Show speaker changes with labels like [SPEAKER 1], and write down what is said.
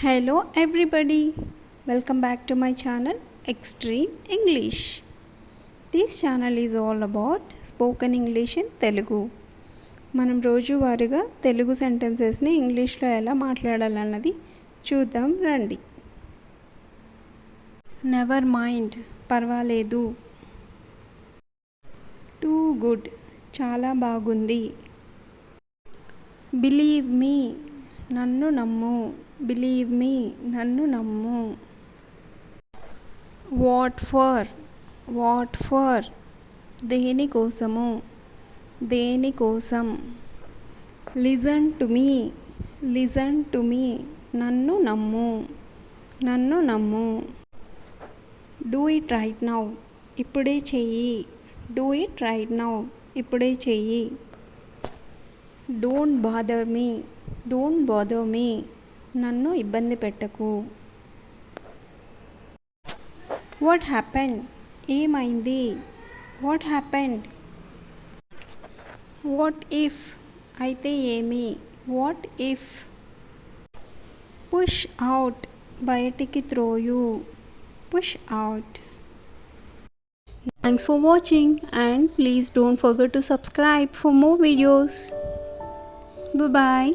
[SPEAKER 1] Hello everybody, welcome back to my channel Extreme English. This channel is all about spoken English in Telugu. మనం రోజువారీగా తెలుగు సెంటెన్సెస్ని ఇంగ్లీష్లో ఎలా మాట్లాడాలన్నది చూద్దాం రండి. నెవర్ మైండ్, పర్వాలేదు. టూ గుడ్, చాలా బాగుంది. బిలీవ్ మీ, నన్ను నమ్ము. బిలీవ్ మీ, నన్ను నమ్ము. వాట్ ఫర్, దేనికోసము. దేనికోసం. లిజన్ టు మీ, నన్ను నమ్ము. నన్ను నమ్ము. డూ ఇట్ రైట్ నౌ, ఇప్పుడే చెయ్యి. డూ ఇట్ రైట్ నౌ, ఇప్పుడే చెయ్యి. డోంట్ బాదర్ మీ, నన్ను ఇబ్బంది పెట్టకు. వాట్ హ్యాపెండ్, ఏమైంది. What happened. వాట్ ఇఫ్, అయితే ఏమి. What if. పుష్ అవుట్, బయటికి త్రోయు. Push out. Thanks for watching and please don't forget to subscribe for more videos. Bye bye.